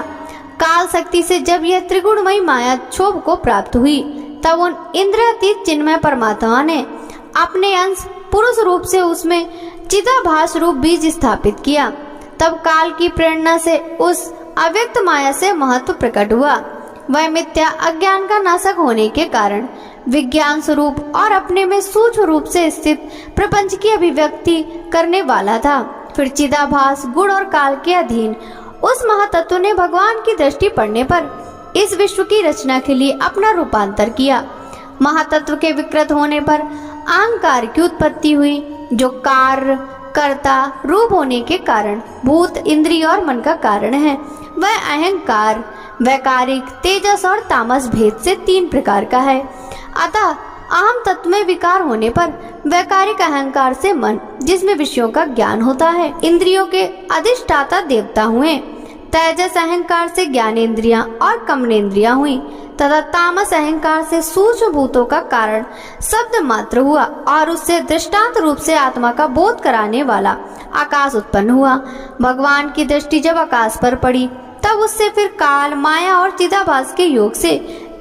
[SPEAKER 1] काल शक्ति से जब यह त्रिगुणमयी माया क्षोभ को प्राप्त हुई, तब उन इंद्रियातीत चिन्मय परमात्मा ने अपने अंश पुरुष रूप से उसमें चिदाभास रूप बीज स्थापित किया। तब काल की प्रेरणा से उस अव्यक्त माया से महत्व प्रकट हुआ। वह मिथ्या अज्ञान का नाशक होने के कारण विज्ञान स्वरूप और अपने में सूक्ष्म रूप से स्थित प्रपंच की अभिव्यक्ति करने वाला था। फिर चिदाभास गुण और काल के अधीन उस महातत्व ने भगवान की दृष्टि पड़ने पर इस विश्व की रचना के लिए अपना रूपांतर किया। महातत्व के विकृत होने पर अहंकार की उत्पत्ति हुई, जो कार्य कर्ता रूप होने के कारण भूत, इंद्रिय और मन का कारण है। वह अहंकार वैकारिक, तेजस और तामस भेद से 3 प्रकार का है। अतः अहम तत्व में विकार होने पर वैकारिक अहंकार से मन, जिसमें विषयों का ज्ञान होता है, इंद्रियों के अधिष्ठाता देवता हुए। तेजस अहंकार से ज्ञानेंद्रियां और कर्मेंद्रियां हुई तथा तामस अहंकार से सूक्ष्म भूतों का कारण शब्द मात्र हुआ और उससे दृष्टांत रूप से आत्मा का बोध कराने वाला आकाश उत्पन्न हुआ। भगवान की दृष्टि जब आकाश पर पड़ी तब उससे फिर काल, माया और चिदाभास के योग से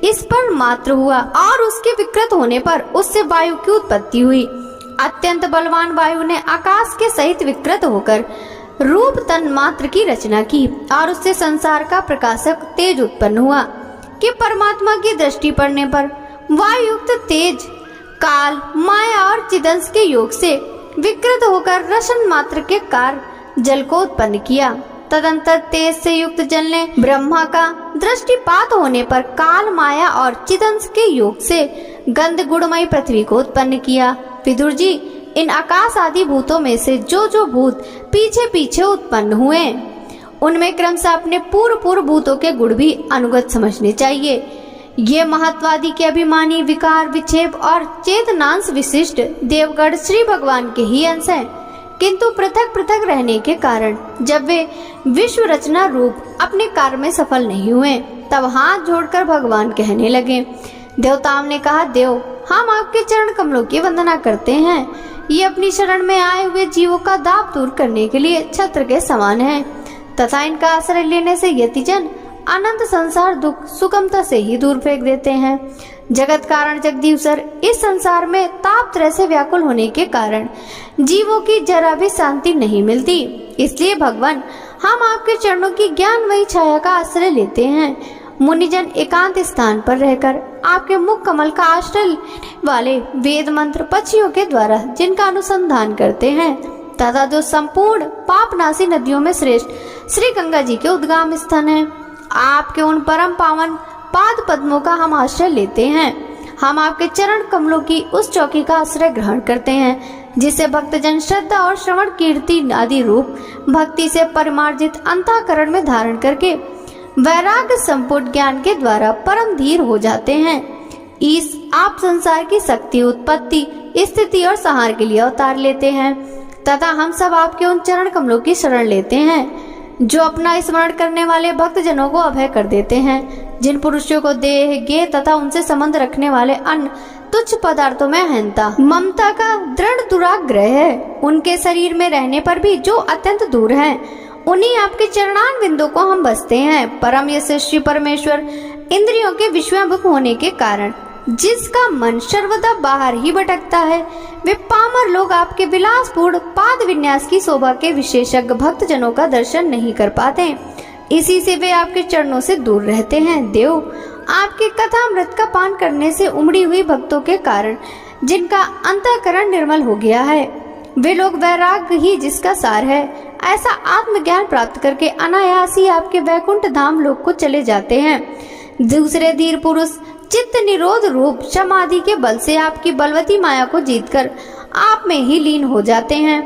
[SPEAKER 1] इस पर मात्र हुआ और उसके विकृत होने पर उससे वायु की उत्पत्ति हुई। अत्यंत बलवान वायु ने आकाश के सहित विकृत होकर रूप तन मात्र की रचना की और उससे संसार का प्रकाशक तेज उत्पन्न हुआ कि परमात्मा की दृष्टि पड़ने पर वायुयुक्त तेज काल, माया और चिदंश के योग से विकृत होकर रसन मात्र के कार्य जल को उत्पन्न किया। तदंतर तेज से युक्त जल ने ब्रह्मा का दृष्टिपात होने पर काल, माया और चिदंश के योग से गंध गुणमयी पृथ्वी को उत्पन्न किया। विदुर जी, इन आकाश आदि भूतों में से जो भूत पीछे पीछे उत्पन्न हुए उनमें क्रमशः अपने पूर्व भूतों के गुण भी अनुगत समझने चाहिए। ये महत्वादि के अभिमानी, विकार, विक्षेप और चेतनांश विशिष्ट देवगण श्री भगवान के ही अंश हैं, किंतु पृथक पृथक रहने के कारण जब वे विश्व रचना रूप अपने कार्य में सफल नहीं हुए तब हाथ जोड़कर भगवान कहने लगे। देवताओं ने कहा, देव, हम आपके चरण कमलों की वंदना करते हैं। ये अपनी शरण में आए हुए जीवों का दाप दूर करने के लिए छत्र के समान है तथा इनका आश्रय लेने से यतिजन अनंत संसार दुख सुगमता से ही दूर फेंक देते हैं। जगत कारण जगदीश्वर इस संसार में ताप त्रय से व्याकुल होने के कारण जीवों की जरा भी शांति नहीं मिलती। इसलिए भगवान, हम आपके चरणों की ज्ञानमयी छाया का आश्रय लेते हैं। मुनिजन एकांत स्थान पर रहकर आपके मुख कमल का आश्रय वाले वेद मंत्र पक्षियों के द्वारा जिनका अनुसंधान करते हैं तथा जो संपूर्ण पापनाशी नदियों में श्रेष्ठ श्री गंगा जी के उद्गम स्थान है, आपके उन परम पावन पाद पद्मों का हम आश्रय लेते हैं। हम आपके चरण कमलों की उस चौकी का आश्रय ग्रहण करते हैं जिसे भक्तजन श्रद्धा और श्रवण कीर्ति आदि रूप भक्ति से परिमार्जित अंतःकरण में धारण करके वैराग्य संपूर्ण ज्ञान के द्वारा परम धीर हो जाते हैं। इस आप संसार की शक्ति, उत्पत्ति, स्थिति और संहार के लिए अवतार लेते हैं तथा हम सब आपके उन चरण कमलों की शरण लेते हैं जो अपना स्मरण करने वाले भक्त जनों को अभय कर देते हैं। जिन पुरुषों को देह, गे तथा उनसे संबंध रखने वाले अन्य तुच्छ पदार्थों में अहंता, ममता का दृढ़ दुराग्रह है, उनके शरीर में रहने पर भी जो अत्यंत दूर है, उन्हीं आपके चरणान बिंदु को हम बसते हैं। परम यशस्वी परमेश्वर इंद्रियों के विषयाभुक होने के कारण जिसका मन सर्वदा बाहर ही भटकता है, वे पामर लोग आपके विलासपूर्ण पाद विन्यास की शोभा के विशेषज्ञ भक्त जनों का दर्शन नहीं कर पाते। इसी से वे आपके चरणों से दूर रहते हैं। देव, आपके कथामृत का पान करने से उमड़ी हुई भक्तों के कारण जिनका अंतःकरण निर्मल हो गया है, वे लोग वैराग्य ही जिसका सार है, ऐसा आत्मज्ञान प्राप्त करके अनायास ही आपके वैकुंठ धाम लोक को चले जाते हैं। दूसरे धीर पुरुष चित्त निरोध रूप समाधि के बल से आपकी बलवती माया को जीतकर आप में ही लीन हो जाते हैं,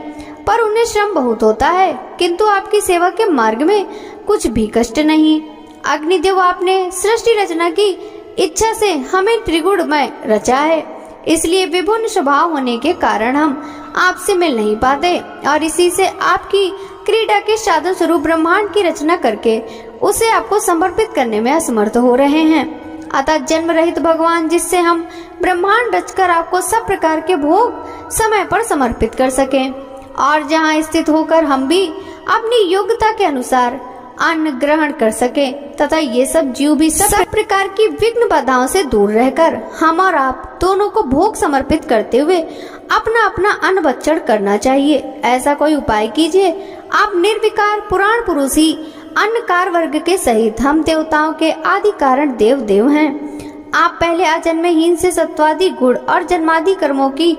[SPEAKER 1] पर उन्हें श्रम बहुत होता है, किंतु आपकी सेवा के मार्ग में कुछ भी कष्ट नहीं। अग्निदेव, आपने सृष्टि रचना की इच्छा से हमें त्रिगुणमय रचा है, इसलिए विभिन्न स्वभाव होने के कारण हम आपसे मिल नहीं पाते और इसी से आपकी क्रीड़ा के साधन स्वरूप ब्रह्मांड की रचना करके उसे आपको समर्पित करने में असमर्थ हो रहे हैं। अतः जन्म रहित भगवान, जिससे हम ब्रह्मांड रचकर आपको सब प्रकार के भोग समय पर समर्पित कर सकें और जहां स्थित होकर हम भी अपनी योग्यता के अनुसार अन्न ग्रहण कर सके तथा ये सब जीव भी सब प्रकार की विघ्न बाधाओं से दूर रहकर हम और आप दोनों को भोग समर्पित करते हुए अपना अपना अन्न भक्षण करना चाहिए। ऐसा कोई उपाय कीजिए। आप निर्विकार पुराण पुरुष ही अन्नकार वर्ग के सहित हम देवताओं के आदि कारण देव देव हैं। आप पहले अजन्महीन से सत्वादि गुण और जन्मादि कर्मों की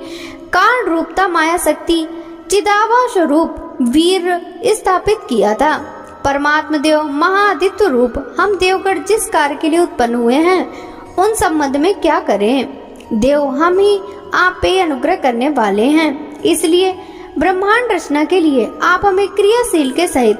[SPEAKER 1] कारण रूपता माया शक्ति चिदाभा स्वरूप वीर स्थापित किया था। परमात्मा देव महादित्य रूप हम देवगण जिस कार्य के लिए उत्पन्न हुए हैं उन संबंध में क्या करें। देव हम ही आप पे अनुग्रह करने वाले हैं, इसलिए ब्रह्मांड रचना के लिए आप हमें क्रियाशील के सहित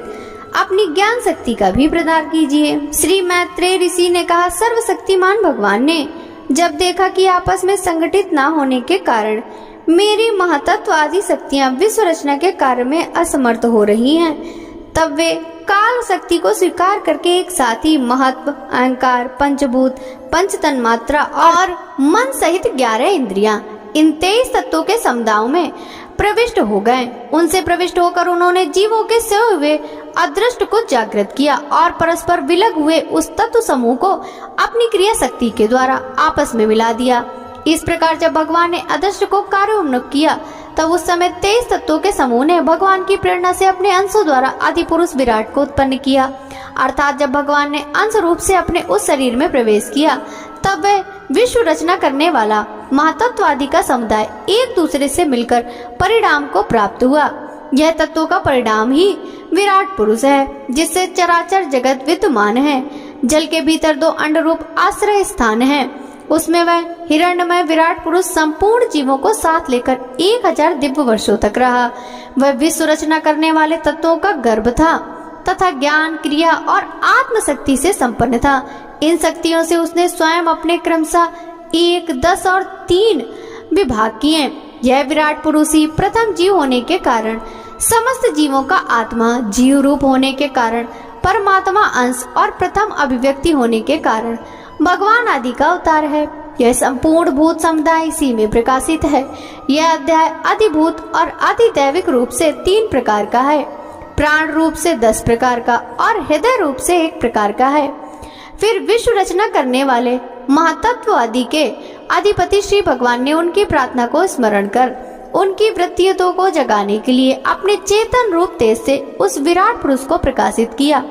[SPEAKER 1] अपनी ज्ञान शक्ति का भी प्रदान कीजिए। श्री मैत्रेय ऋषि ने कहा, सर्वशक्तिमान भगवान ने जब देखा कि आपस में संगठित ना होने के कारण मेरी महातत्व आदि शक्तियां विश्व रचना के कार्य में असमर्थ हो रही हैं, तब वे काल शक्ति को स्वीकार करके एक साथ ही महत्व, अहंकार, पंचभूत, पंच तन्मात्रा और मन सहित 11 इंद्रियां, इन 23 तत्वों के समुदायों में प्रविष्ट हो गए। उनसे प्रविष्ट होकर उन्होंने जीवों के सोए हुए अदृष्ट को जागृत किया और परस्पर विलग हुए उस तत्व समूह को अपनी क्रिया शक्ति के द्वारा आपस में मिला दिया। इस प्रकार जब भगवान ने अदृष्ट को कार्योन्मुख किया, तब उस समय 23 तत्वों के समूह ने भगवान की प्रेरणा से अपने अंशों द्वारा आदि पुरुष विराट को उत्पन्न किया। अर्थात जब भगवान ने अंश रूप से अपने उस शरीर में प्रवेश किया, तब वह विश्व रचना करने वाला महातत्वादि का समुदाय एक दूसरे से मिलकर परिणाम को प्राप्त हुआ। यह तत्वों का परिणाम ही विराट पुरुष है, जिससे चराचर जगत विद्यमान है। जल के भीतर 2 अंड रूप आश्रय स्थान है, उसमें वह हिरण्यमय विराट पुरुष संपूर्ण जीवों को साथ लेकर 1000 दिव्य वर्षों तक रहा। वह विश्व रचना करने वाले तत्वों का गर्भ था तथा ज्ञान, क्रिया और आत्म शक्ति से संपन्न था। इन शक्तियों से उसने स्वयं अपने क्रमशः 1, 10 और 3 विभाग किए। यह विराट पुरुष ही प्रथम जीव होने के कारण, समस्त जीवों का आत्मा, जीव रूप होने के कारण, परमात्मा अंश और प्रथम अभिव्यक्ति होने के कारण भगवान आदि का अवतार है। यह संपूर्ण भूत समुदाय इसी में प्रकाशित है। यह अध्याय अधिभूत और अधिदैविक रूप से 3 प्रकार का है, प्राण रूप से 10 प्रकार का और हृदय रूप से 1 प्रकार का है। फिर विश्व रचना करने वाले महातत्व आदि के अधिपति श्री भगवान ने उनकी प्रार्थना को स्मरण कर उनकी वृत्तियों को जगाने के लिए अपने चेतन रूप तेज से उस विराट पुरुष को प्रकाशित किया,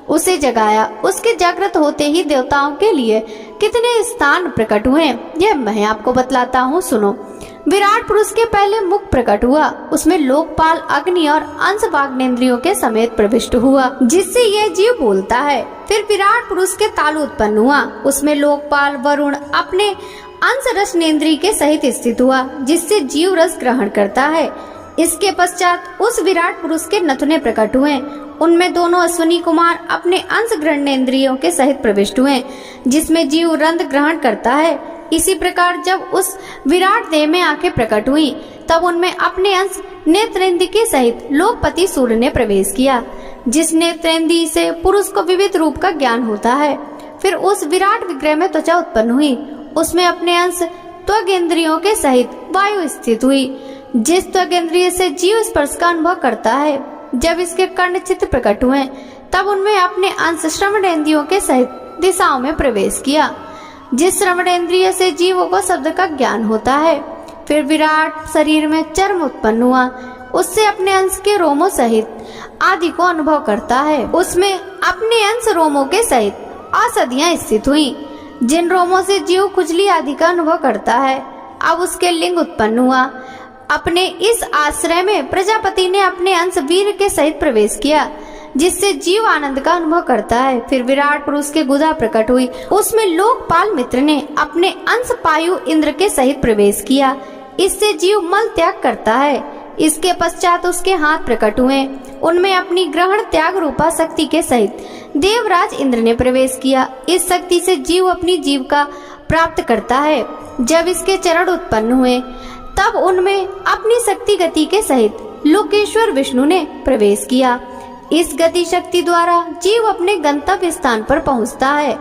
[SPEAKER 1] उसे जगाया। उसके जागृत होते ही देवताओं के लिए कितने स्थान प्रकट हुए, यह मैं आपको बतलाता हूँ, सुनो। विराट पुरुष के पहले मुख प्रकट हुआ, उसमें लोकपाल, अग्नि और अंश वाग्नेन्द्रियों के समेत प्रविष्ट हुआ, जिससे यह जीव बोलता है। फिर विराट पुरुष के तालु उत्पन्न हुआ, उसमें लोकपाल वरुण अपने अंश रसनेन्द्रिय के सहित स्थित हुआ, जिससे जीव रस ग्रहण करता है। इसके पश्चात उस विराट पुरुष के नथुने प्रकट हुए, उनमें दोनों अश्विनी कुमार अपने अंश ग्रहणेन्द्रियों के सहित प्रविष्ट हुए, जिसमें जीव रंध्र ग्रहण करता है। इसी प्रकार जब उस विराट देह में आंखें प्रकट हुई, तब उनमें अपने अंश नेत्रेंद्र के सहित लोकपति सूर्य ने प्रवेश किया, जिस नेत्रेंद्र से पुरुष को विविध रूप का ज्ञान होता है। फिर उस विराट विग्रह में त्वचा उत्पन्न हुई, उसमें अपने अंश त्वगेंद्रियों के सहित वायु स्थित हुई, जिस त्वगेंद्रिय से जीव स्पर्श का अनुभव करता है। जब इसके कर्ण चित्र प्रकट हुए, तब उनमें अपने अंश श्रवणेन्द्रियों के सहित दिशाओं में प्रवेश किया, जिस श्रवणेन्द्रिय से जीवों को शब्द का ज्ञान होता है। फिर विराट शरीर में चर्म उत्पन्न हुआ, उससे अपने अंश के रोमों सहित आदि को अनुभव करता है। उसमें अपने अंश रोमों के सहित औषधियां स्थित हुई, जिन रोमों से जीव खुजली आदि का अनुभव करता है। अब उसके लिंग उत्पन्न हुआ, अपने इस आश्रय में प्रजापति ने अपने अंश वीर के सहित प्रवेश किया, जिससे जीव आनंद का अनुभव करता है। फिर विराट पुरुष के गुदा प्रकट हुई, उसमें लोकपाल मित्र ने अपने अंश पायु इंद्र के सहित प्रवेश किया, इससे जीव मल त्याग करता है। इसके पश्चात उसके हाथ प्रकट हुए, उनमें अपनी ग्रहण त्याग रूपा शक्ति के सहित देवराज इंद्र ने प्रवेश किया। इस शक्ति से जीव अपनी जीविका प्राप्त करता है। जब इसके चरण उत्पन्न हुए, तब उनमें अपनी शक्ति गति के सहित लोकेश्वर विष्णु ने प्रवेश किया। इस गति शक्ति द्वारा जीव अपने गंतव्य स्थान पर पहुंचता है।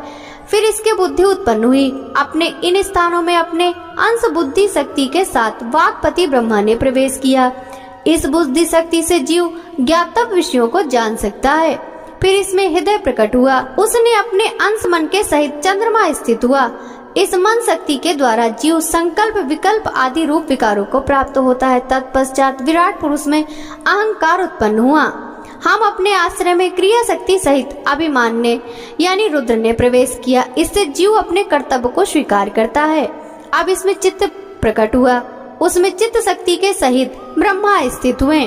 [SPEAKER 1] फिर इसके बुद्धि उत्पन्न हुई, अपने इन स्थानों में अपने अंश बुद्धि शक्ति के साथ वाक्पति ब्रह्मा ने प्रवेश किया। इस बुद्धि शक्ति से जीव ज्ञातव्य विषयों को जान सकता है। फिर इसमें हृदय प्रकट हुआ, उसने अपने अंश मन के सहित चंद्रमा स्थित हुआ। इस मन शक्ति के द्वारा जीव संकल्प, विकल्प आदि रूप विकारों को प्राप्त होता है। तत्पश्चात विराट पुरुष में अहंकार उत्पन्न हुआ। हम अपने आश्रय में क्रिया शक्ति सहित अभिमान ने यानी रुद्र ने प्रवेश किया, इससे जीव अपने कर्तव्य को स्वीकार करता है। अब इसमें चित्त प्रकट हुआ, उसमें चित्त शक्ति के सहित ब्रह्मा स्थित हुए।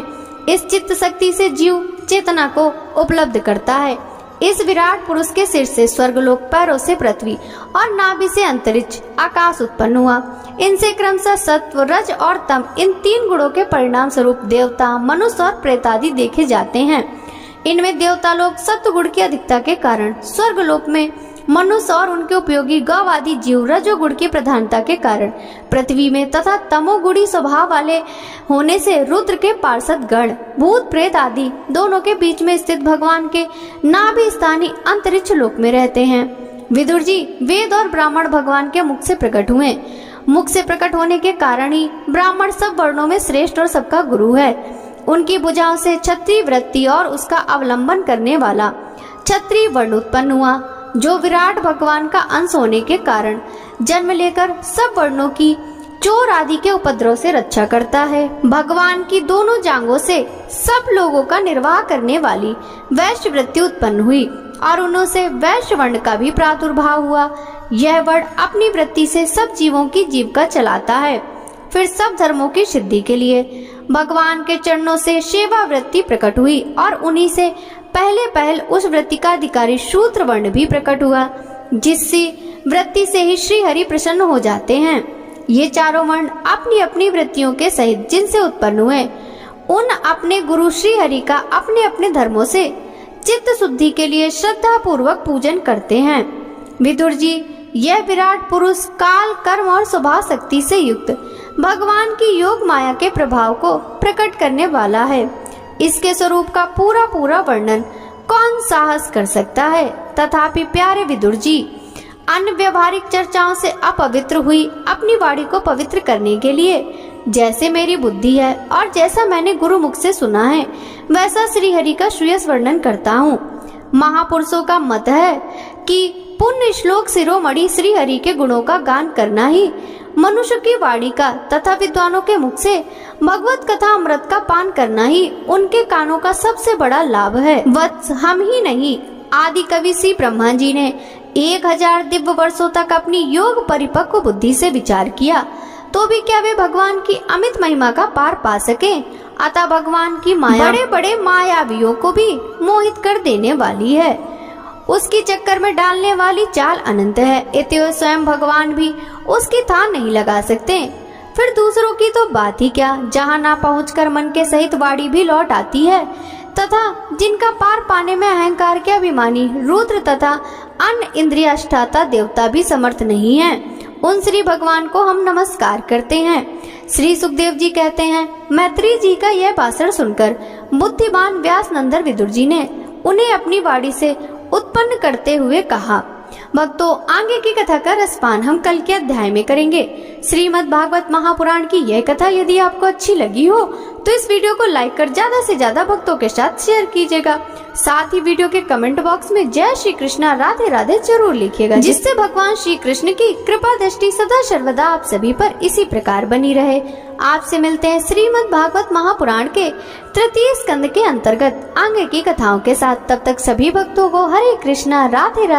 [SPEAKER 1] इस चित्त शक्ति से जीव चेतना को उपलब्ध करता है। इस विराट पुरुष के सिर से स्वर्गलोक, पैरों से पृथ्वी और नाभि से अंतरिक्ष आकाश उत्पन्न हुआ। इनसे क्रमशः सत्व, रज और तम, इन 3 गुणों के परिणाम स्वरूप देवता, मनुष्य और प्रेत आदि देखे जाते हैं। इनमें देवता लोग सत्व गुण की अधिकता के कारण स्वर्गलोक में, मनुष्य और उनके उपयोगी गौ आदि जीव रजोगुण की प्रधानता के कारण पृथ्वी में, तथा तमोगुणी स्वभाव वाले होने से रुद्र के पार्षद गण, भूत प्रेत आदि दोनों के बीच में स्थित भगवान के नाभि स्थानीय अंतरिक्ष लोक में रहते हैं। विदुर जी, वेद और ब्राह्मण भगवान के मुख से प्रकट हुए। मुख से प्रकट होने के कारण ही ब्राह्मण सब वर्णों में श्रेष्ठ और सबका गुरु है। उनकी भुजाओं से क्षत्रिय वृत्ति और उसका अवलंबन करने वाला क्षत्रिय वर्ण उत्पन्न हुआ, जो विराट भगवान का अंश होने के कारण जन्म लेकर सब वर्णों की चोर आदि के उपद्रव से रक्षा करता है। भगवान की दोनों जांघों से सब लोगों का निर्वाह करने वाली वैश्य वृत्ति उत्पन्न हुई और उन्हों से वैश्य वर्ण का भी प्रादुर्भाव हुआ। यह वर्ण अपनी वृत्ति से सब जीवों की जीविका चलाता है। फिर सब धर्मों की सिद्धि के लिए भगवान के चरणों से सेवा वृत्ति प्रकट हुई और उन्हीं से पहले उस वृत्ति का अधिकारी शूद्र वर्ण भी प्रकट हुआ, जिससे वृत्ति से ही श्री हरि प्रसन्न हो जाते हैं। ये चारों वर्ण अपनी अपनी वृत्तियों के सहित जिनसे उत्पन्न हुए, उन अपने गुरु श्री हरि का अपने अपने धर्मों से चित्त शुद्धि के लिए श्रद्धा पूर्वक पूजन करते हैं। विदुर जी, यह विराट पुरुष काल, कर्म और स्वभाव शक्ति से युक्त भगवान की योग माया के प्रभाव को प्रकट करने वाला है। इसके स्वरूप का पूरा वर्णन कौन साहस कर सकता है। तथापि प्यारे विदुर जी, अन्य व्यवहारिक चर्चाओं से अपवित्र हुई अपनी वाणी को पवित्र करने के लिए जैसे मेरी बुद्धि है और जैसा मैंने गुरु मुख से सुना है, वैसा श्री हरि का श्रेयस वर्णन करता हूँ। महापुरुषों का मत है कि पुण्य श्लोक शिरोमणि श्री हरि के गुणों का गान करना ही मनुष्य की वाणी का तथा विद्वानों के मुख से भगवत कथा अमृत का पान करना ही उनके कानों का सबसे बड़ा लाभ है। वत्स, हम ही नहीं, आदि कवि श्री ब्रह्मा जी ने 1000 दिव्य वर्षों तक अपनी योग परिपक्व बुद्धि से विचार किया, तो भी क्या वे भगवान की अमित महिमा का पार पा सके। अतः भगवान की माया बड़े बड़े मायावियों को भी मोहित कर देने वाली है, उसकी चक्कर में डालने वाली चाल अनंत है। इतने स्वयं भगवान भी उसकी थाह नहीं लगा सकते, फिर दूसरों की तो बात ही क्या। जहाँ ना पहुंचकर मन के सहित वाणी भी लौट आती है, तथा जिनका पार पाने में अहंकार के अभिमानी रुद्र तथा अन्य इंद्रियाष्टाता देवता भी समर्थ नहीं है, उन श्री भगवान को हम नमस्कार करते हैं। श्री सुखदेव जी कहते हैं, मैत्री जी का यह भाषण सुनकर बुद्धिमान व्यास नंदन विदुर जी ने उन्हें अपनी वाणी से उत्पन्न करते हुए कहा। भक्तों, आगे की कथा का रसपान हम कल के अध्याय में करेंगे। श्रीमद् भागवत महापुराण की यह कथा यदि आपको अच्छी लगी हो तो इस वीडियो को लाइक कर ज्यादा से ज्यादा भक्तों के साथ शेयर कीजिएगा। साथ ही वीडियो के कमेंट बॉक्स में जय श्री कृष्णा, राधे राधे जरूर लिखिएगा, जिससे भगवान श्री कृष्ण की कृपा दृष्टि सदा सर्वदा आप सभी पर इसी प्रकार बनी रहे। आपसे मिलते हैं श्रीमद् भागवत महापुराण के 3 स्कंद के अंतर्गत आगे की कथाओं के साथ। तब तक सभी भक्तों को हरे कृष्णा, राधे राधे।